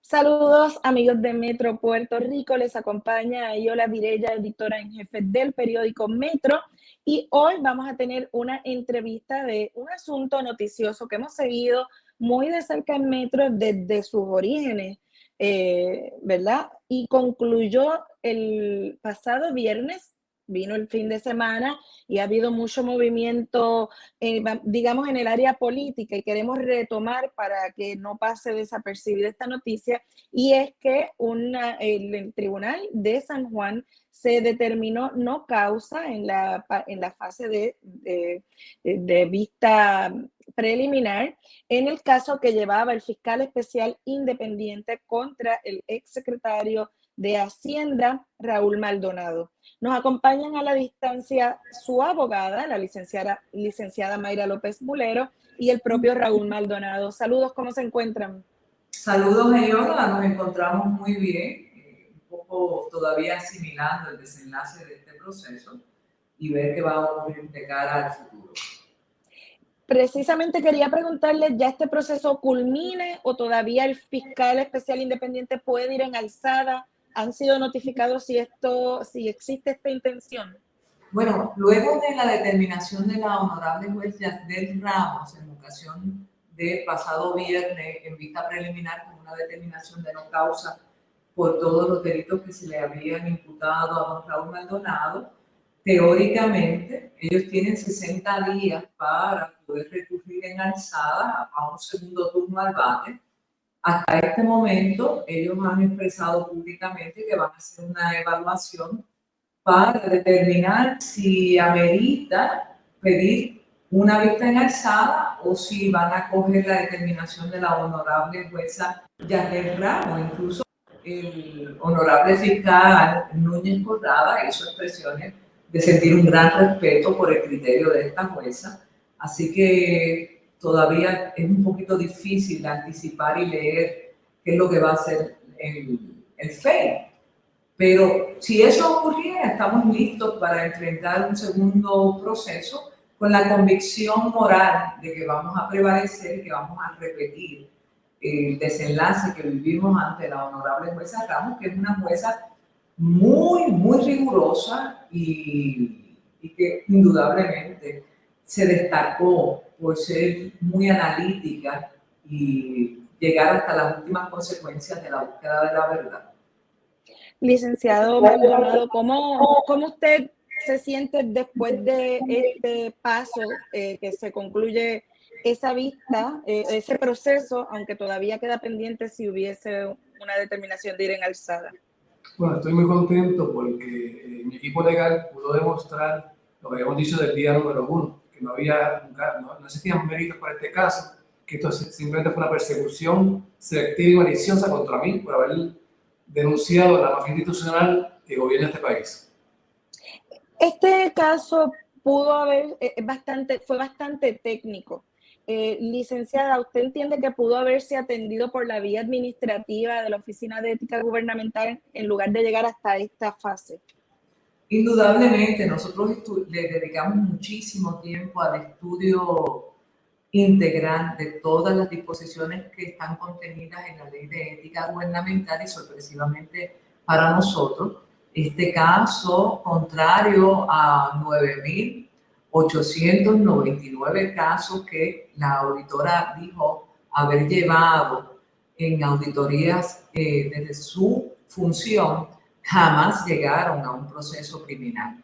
Saludos amigos de Metro Puerto Rico, les acompaña Ayola Virella, editora en jefe del periódico Metro, y hoy vamos a tener una entrevista de un asunto noticioso que hemos seguido muy de cerca en Metro desde sus orígenes, ¿verdad? Y concluyó el pasado viernes, vino el fin de semana y ha habido mucho movimiento, digamos, en el área política, y queremos retomar para que no pase desapercibida esta noticia, y es que el Tribunal de San Juan se determinó no causa en la fase de vista preliminar en el caso que llevaba el fiscal especial independiente contra el exsecretario de Hacienda, Raúl Maldonado. Nos acompañan a la distancia su abogada, la licenciada Mayra López Mulero, y el propio Raúl Maldonado. Saludos, ¿cómo se encuentran? Saludos, Ayola, nos encontramos muy bien, un poco todavía asimilando el desenlace de este proceso y ver qué va a ocurrir de cara al futuro. Precisamente quería preguntarle, ¿ya este proceso culmine o todavía el fiscal especial independiente puede ir en alzada? ¿Han sido notificados si existe esta intención? Bueno, luego de la determinación de la honorable juez Yasdel Ramos en ocasión del pasado viernes en vista preliminar con una determinación de no causa por todos los delitos que se le habían imputado a don Raúl Maldonado, teóricamente ellos tienen 60 días para poder recurrir en alzada a un segundo turno al bate. Hasta este momento ellos han expresado públicamente que van a hacer una evaluación para determinar si amerita pedir una vista en alzada o si van a coger la determinación de la honorable jueza Yasdel Ramos. Incluso el honorable fiscal Núñez Corrada hizo expresiones de sentir un gran respeto por el criterio de esta jueza. Así que todavía es un poquito difícil anticipar y leer qué es lo que va a hacer el FEI. Pero si eso ocurriera, estamos listos para enfrentar un segundo proceso con la convicción moral de que vamos a prevalecer y que vamos a repetir el desenlace que vivimos ante la honorable jueza Ramos, que es una jueza muy rigurosa y que indudablemente se destacó por ser muy analítica y llegar hasta las últimas consecuencias de la búsqueda de la verdad. Licenciado Maldonado, ¿cómo usted se siente después de este paso que se concluye esa vista, ese proceso, aunque todavía queda pendiente si hubiese una determinación de ir en alzada? Bueno, estoy muy contento porque mi equipo legal pudo demostrar lo que habíamos dicho del día número 1, que no existían méritos para este caso, que esto simplemente fue una persecución selectiva y maliciosa contra mí por haber denunciado la mafia institucional que gobierna este país. Este caso fue bastante técnico. Licenciada, ¿usted entiende que pudo haberse atendido por la vía administrativa de la Oficina de Ética Gubernamental en lugar de llegar hasta esta fase? Indudablemente, nosotros le dedicamos muchísimo tiempo al estudio integral de todas las disposiciones que están contenidas en la Ley de Ética Gubernamental y sorpresivamente para nosotros, este caso, contrario a 9.899 casos que la auditora dijo haber llevado en auditorías desde su función, jamás llegaron a un proceso criminal.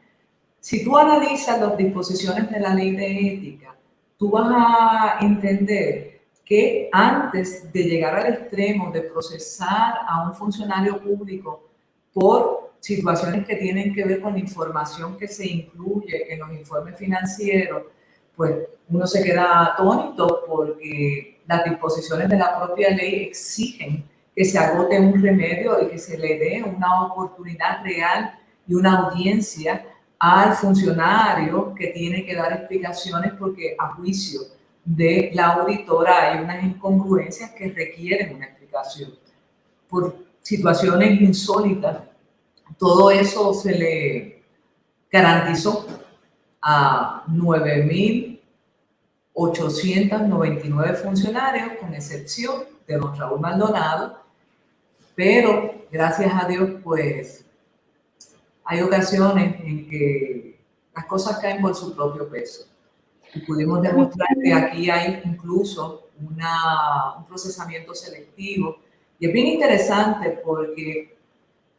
Si tú analizas las disposiciones de la Ley de Ética, tú vas a entender que antes de llegar al extremo de procesar a un funcionario público por situaciones que tienen que ver con la información que se incluye en los informes financieros, pues uno se queda atónito porque las disposiciones de la propia ley exigen que se agote un remedio y que se le dé una oportunidad real y una audiencia al funcionario que tiene que dar explicaciones porque a juicio de la auditora hay unas incongruencias que requieren una explicación. Por situaciones insólitas, todo eso se le garantizó a 9.899 funcionarios, con excepción de don Raúl Maldonado, Pero gracias a Dios, pues hay ocasiones en que las cosas caen por su propio peso. Y pudimos demostrar que aquí hay incluso un procesamiento selectivo. Y es bien interesante porque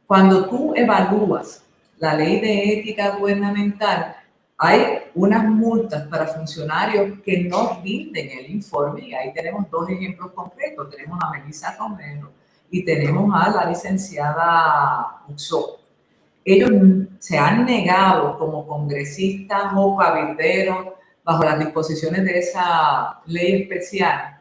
cuando tú evalúas la ley de ética gubernamental, hay unas multas para funcionarios que no rinden el informe. Y ahí tenemos dos ejemplos concretos. Tenemos a Melissa Romero y tenemos a la licenciada Muxó. Ellos se han negado como congresistas o cabilderos bajo las disposiciones de esa ley especial.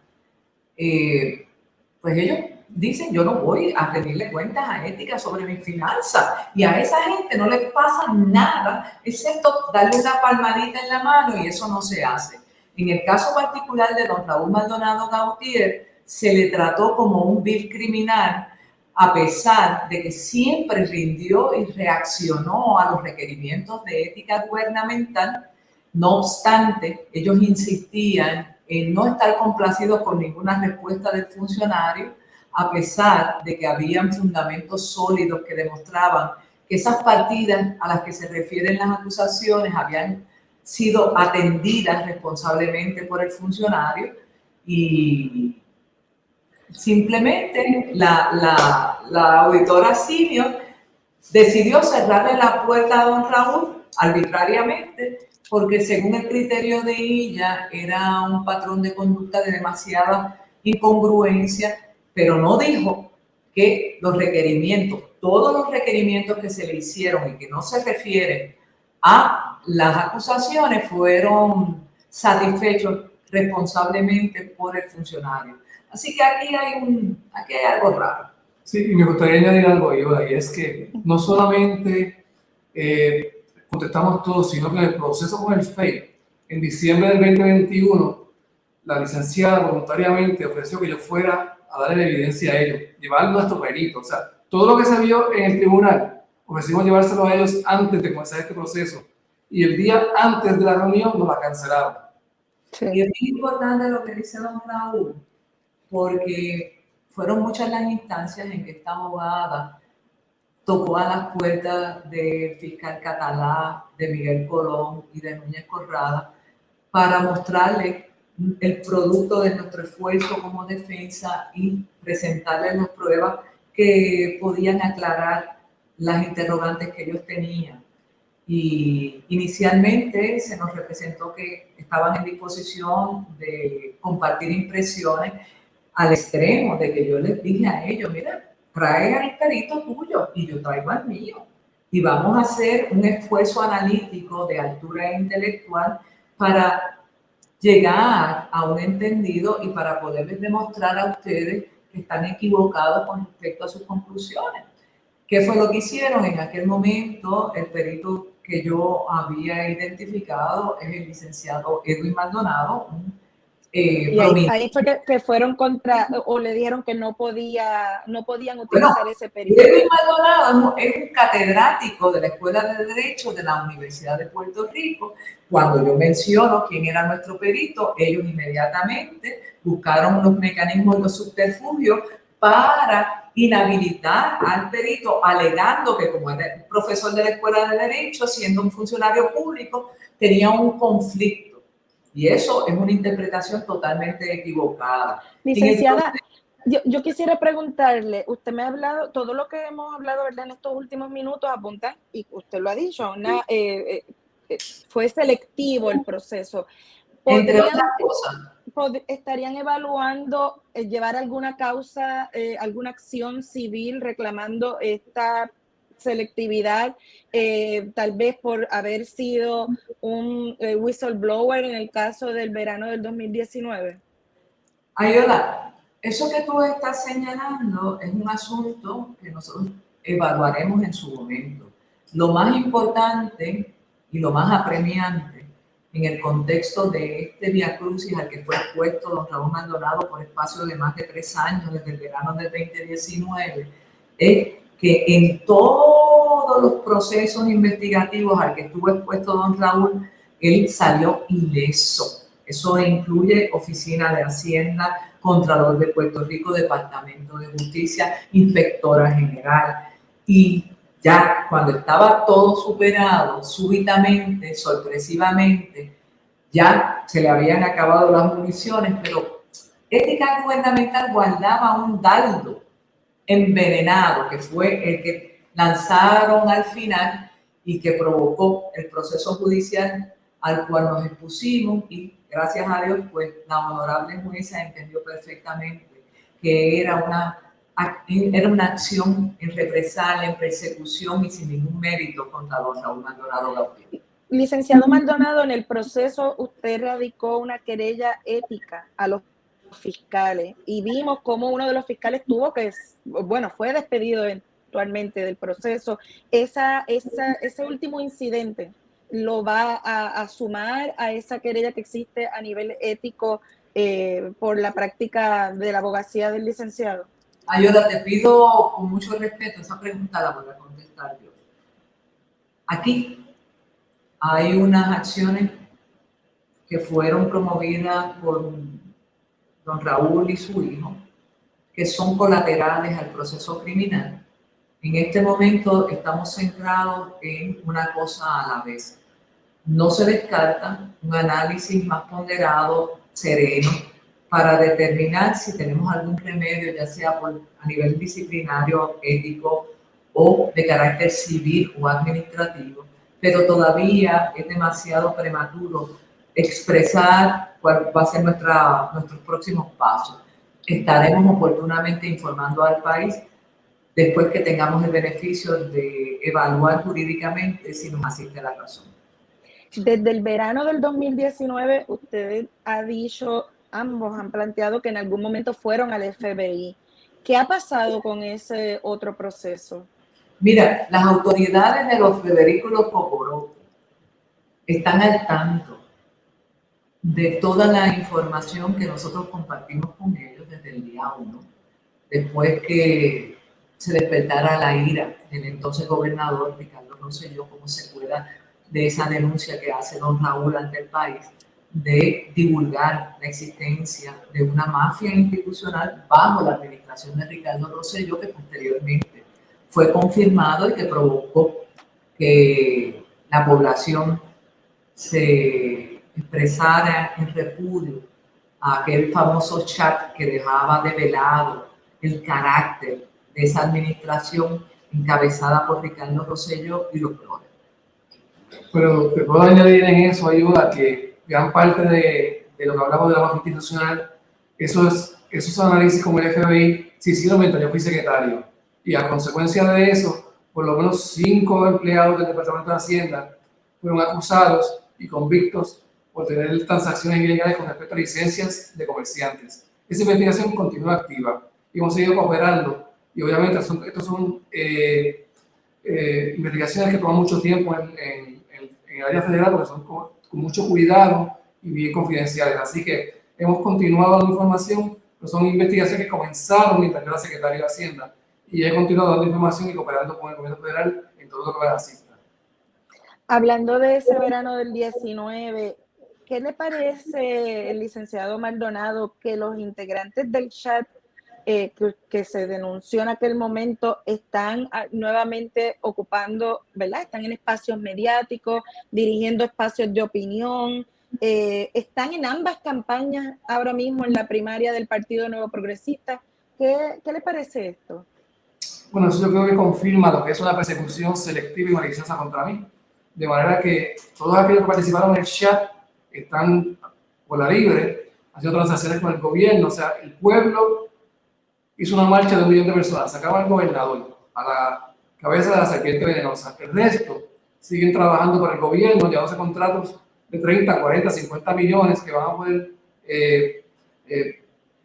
Pues ellos dicen, yo no voy a rendirle cuentas a ética sobre mis finanzas, y a esa gente no les pasa nada, excepto darle una palmadita en la mano, y eso no se hace. En el caso particular de don Raúl Maldonado Gautier, se le trató como un vil criminal, a pesar de que siempre rindió y reaccionó a los requerimientos de ética gubernamental. No obstante, ellos insistían en no estar complacidos con ninguna respuesta del funcionario, a pesar de que habían fundamentos sólidos que demostraban que esas partidas a las que se refieren las acusaciones habían sido atendidas responsablemente por el funcionario, y simplemente la auditora senior decidió cerrarle la puerta a don Raúl arbitrariamente, porque según el criterio de ella era un patrón de conducta de demasiada incongruencia, pero no dijo que los requerimientos, todos los requerimientos que se le hicieron y que no se refieren a las acusaciones, fueron satisfechos responsablemente por el funcionario. Así que aquí hay algo raro. Sí, y me gustaría añadir algo ahí, y es que no solamente contestamos todos, sino que en el proceso con el FEI, en diciembre del 2021, la licenciada voluntariamente ofreció que yo fuera a darle evidencia a ellos, llevar nuestro perito. O sea, todo lo que se vio en el tribunal, ofrecimos llevárselo a ellos antes de comenzar este proceso. Y el día antes de la reunión nos la cancelaron. Sí. Y es muy importante lo que dice don Raúl, porque fueron muchas las instancias en que esta abogada tocó a las puertas del fiscal Catalá, de Miguel Colón y de Núñez Corrada para mostrarle el producto de nuestro esfuerzo como defensa y presentarles las pruebas que podían aclarar las interrogantes que ellos tenían. Y inicialmente se nos representó que estaban en disposición de compartir impresiones, al extremo de que yo les dije a ellos, mira, trae al perito tuyo y yo traigo al mío, y vamos a hacer un esfuerzo analítico de altura intelectual para llegar a un entendido y para poderles demostrar a ustedes que están equivocados con respecto a sus conclusiones. ¿Qué fue lo que hicieron? En aquel momento, el perito que yo había identificado es el licenciado Edwin Maldonado, y ahí fue que fueron contra, o le dijeron que no podían utilizar ese perito. Edwin Maldonado es un catedrático de la Escuela de Derecho de la Universidad de Puerto Rico. Cuando yo menciono quién era nuestro perito, ellos inmediatamente buscaron los mecanismos y los subterfugios para inhabilitar al perito, alegando que como era profesor de la Escuela de Derecho, siendo un funcionario público, tenía un conflicto. Y eso es una interpretación totalmente equivocada. Licenciada, yo quisiera preguntarle, usted me ha hablado, todo lo que hemos hablado, ¿verdad?, en estos últimos minutos apunta, y usted lo ha dicho, fue selectivo el proceso. Entre otras cosas, ¿estarían evaluando llevar alguna causa, alguna acción civil reclamando esta selectividad, tal vez por haber sido un whistleblower en el caso del verano del 2019? Ayola, eso que tú estás señalando es un asunto que nosotros evaluaremos en su momento. Lo más importante y lo más apremiante en el contexto de este viacrucis al que fue expuesto don Raúl Maldonado por espacio de más de 3 años, desde el verano del 2019, es que en todos los procesos investigativos al que estuvo expuesto don Raúl, él salió ileso. Eso incluye Oficina de Hacienda, Contralor de Puerto Rico, Departamento de Justicia, Inspectora General. Y ya cuando estaba todo superado, súbitamente, sorpresivamente, ya se le habían acabado las municiones, pero Ética Gubernamental guardaba un dardo envenenado, que fue el que lanzaron al final y que provocó el proceso judicial al cual nos expusimos, y gracias a Dios, pues la honorable jueza entendió perfectamente que era una acción en represalia, en persecución y sin ningún mérito contra don Raúl Maldonado Gautier. Licenciado Maldonado, en el proceso usted radicó una querella ética a los fiscales y vimos cómo uno de los fiscales fue despedido eventualmente del proceso. Ese último incidente lo va a sumar a esa querella que existe a nivel ético por la práctica de la abogacía del licenciado. Ayola, te pido con mucho respeto, esa pregunta la voy a contestar yo. Aquí hay unas acciones que fueron promovidas por don Raúl y su hijo, que son colaterales al proceso criminal. En este momento estamos centrados en una cosa a la vez. No se descarta un análisis más ponderado, sereno, para determinar si tenemos algún remedio, ya sea a nivel disciplinario, ético o de carácter civil o administrativo, pero todavía es demasiado prematuro expresar cuál va a ser nuestros próximos pasos. Estaremos oportunamente informando al país después que tengamos el beneficio de evaluar jurídicamente si nos asiste la razón. Desde el verano del 2019, usted ha dicho, ambos han planteado que en algún momento fueron al FBI. ¿Qué ha pasado con ese otro proceso? Mira, las autoridades de los Federico y los Cocoroco están al tanto de toda la información que nosotros compartimos con ellos desde el día 1, después que se despertara la ira del entonces gobernador Ricardo Rosselló como secuela de esa denuncia que hace don Raúl ante el país de divulgar la existencia de una mafia institucional bajo la administración de Ricardo Rosselló, que posteriormente fue confirmado y que provocó que la población se expresara en repudio a aquel famoso chat que dejaba develado el carácter de esa administración encabezada por Ricardo Rosselló y los Flores. Pero te puedo añadir en eso, ayuda, que gran parte de lo que hablamos de la mafia institucional, esos análisis como el FBI se hicieron mientras yo fui secretario. Y a consecuencia de eso, por lo menos 5 empleados del Departamento de Hacienda fueron acusados y convictos por tener transacciones ilegales con respecto a licencias de comerciantes. Esa investigación continúa activa y hemos seguido cooperando. Y obviamente estos son investigaciones que toman mucho tiempo en el área federal porque son con mucho cuidado y bien confidenciales. Así que hemos continuado dando información, pero son investigaciones que comenzaron mientras yo era secretario de Hacienda y he continuado dando información y cooperando con el gobierno federal en todo lo que va a asista. Hablando de ese verano del 19, ¿qué le parece, el licenciado Maldonado, que los integrantes del chat que se denunció en aquel momento están nuevamente ocupando, ¿verdad? Están en espacios mediáticos, dirigiendo espacios de opinión, están en ambas campañas ahora mismo en la primaria del Partido Nuevo Progresista? ¿Qué le parece esto? Bueno, eso yo creo que confirma lo que es una persecución selectiva y maliciosa contra mí. De manera que todos aquellos que participaron en el chat están por la libre, haciendo transacciones con el gobierno. O sea, el pueblo hizo una marcha de 1 millón de personas, sacaban al gobernador a la cabeza de la serpiente venenosa. El resto siguen trabajando para el gobierno, llevándose contratos de 30, 40, 50 millones que van a poder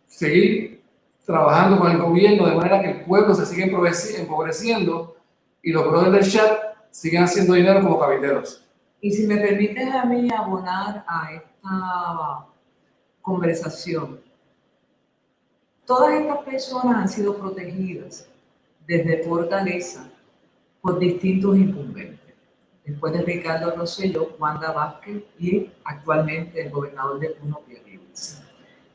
seguir trabajando con el gobierno, de manera que el pueblo se sigue empobreciendo y los brothers del chat siguen haciendo dinero como cabilderos. Y si me permites a mí abonar a esta conversación, todas estas personas han sido protegidas desde Fortaleza por distintos incumbentes. Después de Ricardo Rosselló, Wanda Vázquez y actualmente el gobernador de turno, Pierluisi.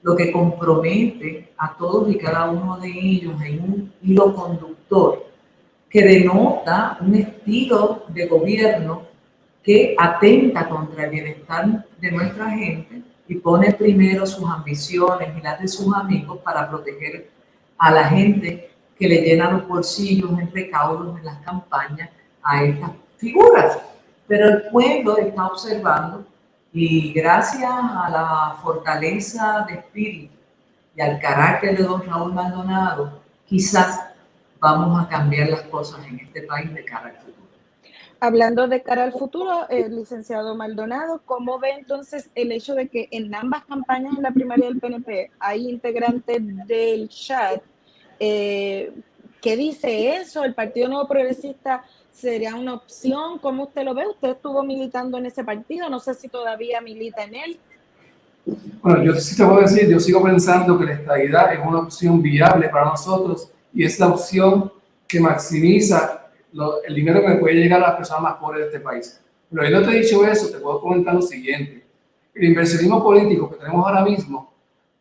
lo que compromete a todos y cada uno de ellos en un hilo conductor que denota un estilo de gobierno que atenta contra el bienestar de nuestra gente y pone primero sus ambiciones y las de sus amigos para proteger a la gente que le llena los bolsillos en recaudos en las campañas a estas figuras. Pero el pueblo está observando y gracias a la fortaleza de espíritu y al carácter de don Raúl Maldonado, quizás vamos a cambiar las cosas en este país de cara al futuro. Hablando de cara al futuro, licenciado Maldonado, ¿cómo ve entonces el hecho de que en ambas campañas en la primaria del PNP hay integrantes del chat? ¿Qué dice eso? ¿El Partido Nuevo Progresista sería una opción? ¿Cómo usted lo ve? Usted estuvo militando en ese partido, no sé si todavía milita en él. Bueno, yo sí te puedo decir, yo sigo pensando que la estadidad es una opción viable para nosotros y es la opción que maximiza el dinero que me puede llegar a las personas más pobres de este país. Pero yo no te he dicho eso, te puedo comentar lo siguiente. El inversionismo político que tenemos ahora mismo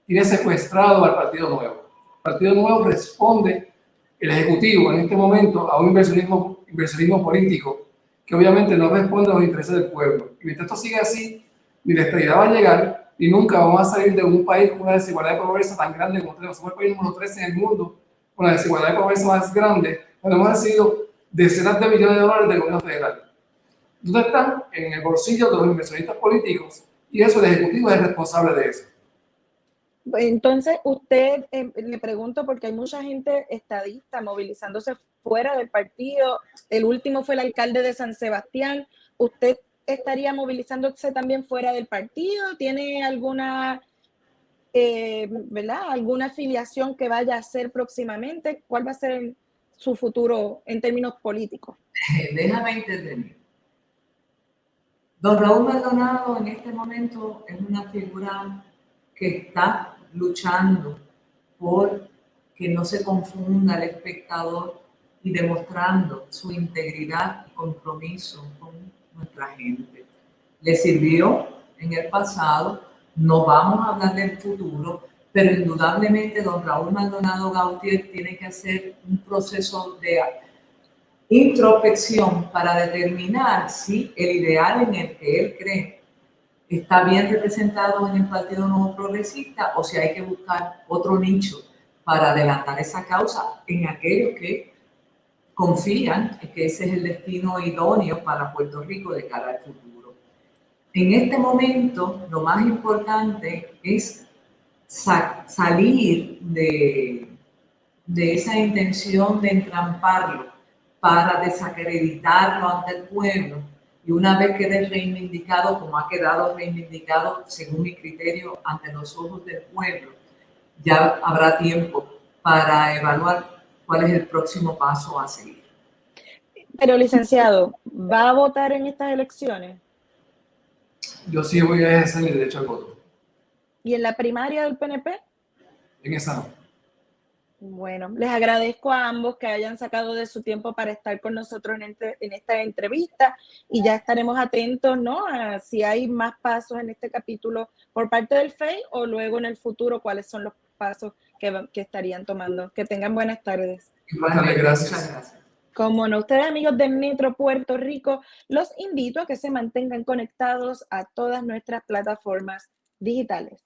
tiene secuestrado al Partido Nuevo. El Partido Nuevo responde, el Ejecutivo en este momento, a un inversionismo político que obviamente no responde a los intereses del pueblo. Y mientras esto sigue así, ni la estadidad va a llegar y nunca vamos a salir de un país con una desigualdad de pobreza tan grande como tenemos. Somos el país número 13 en el mundo con la desigualdad de pobreza más grande, cuando hemos recibido decenas de millones de dólares del gobierno federal. ¿Dónde están? En el bolsillo de los inversionistas políticos y eso, el Ejecutivo es el responsable de eso. Entonces, usted, le pregunto porque hay mucha gente estadista movilizándose fuera del partido. El último fue el alcalde de San Sebastián. ¿Usted estaría movilizándose también fuera del partido? ¿Tiene alguna, ¿verdad? ¿Alguna afiliación que vaya a hacer próximamente? ¿Cuál va a ser su futuro en términos políticos? Déjame intervenir. Don Raúl Maldonado en este momento es una figura que está luchando por que no se confunda el espectador y demostrando su integridad y compromiso con nuestra gente. Le sirvió en el pasado, no vamos a hablar del futuro, pero indudablemente don Raúl Maldonado Gautier tiene que hacer un proceso de introspección para determinar si el ideal en el que él cree está bien representado en el Partido Nuevo Progresista o si hay que buscar otro nicho para adelantar esa causa en aquellos que confían en que ese es el destino idóneo para Puerto Rico de cara al futuro. En este momento, lo más importante es salir de esa intención de entramparlo para desacreditarlo ante el pueblo y una vez quede reivindicado, como ha quedado reivindicado según mi criterio ante los ojos del pueblo, ya habrá tiempo para evaluar cuál es el próximo paso a seguir. Pero, licenciado, ¿va a votar en estas elecciones? Yo sí voy a ejercer mi derecho al voto. ¿Y en la primaria del PNP? En esa no. Bueno, les agradezco a ambos que hayan sacado de su tiempo para estar con nosotros en esta entrevista y ya estaremos atentos, ¿no?, a si hay más pasos en este capítulo por parte del FEI o luego en el futuro cuáles son los pasos que estarían tomando. Que tengan buenas tardes. Gracias. Muchas gracias. Como no, ustedes amigos de Metro Puerto Rico, los invito a que se mantengan conectados a todas nuestras plataformas digitales.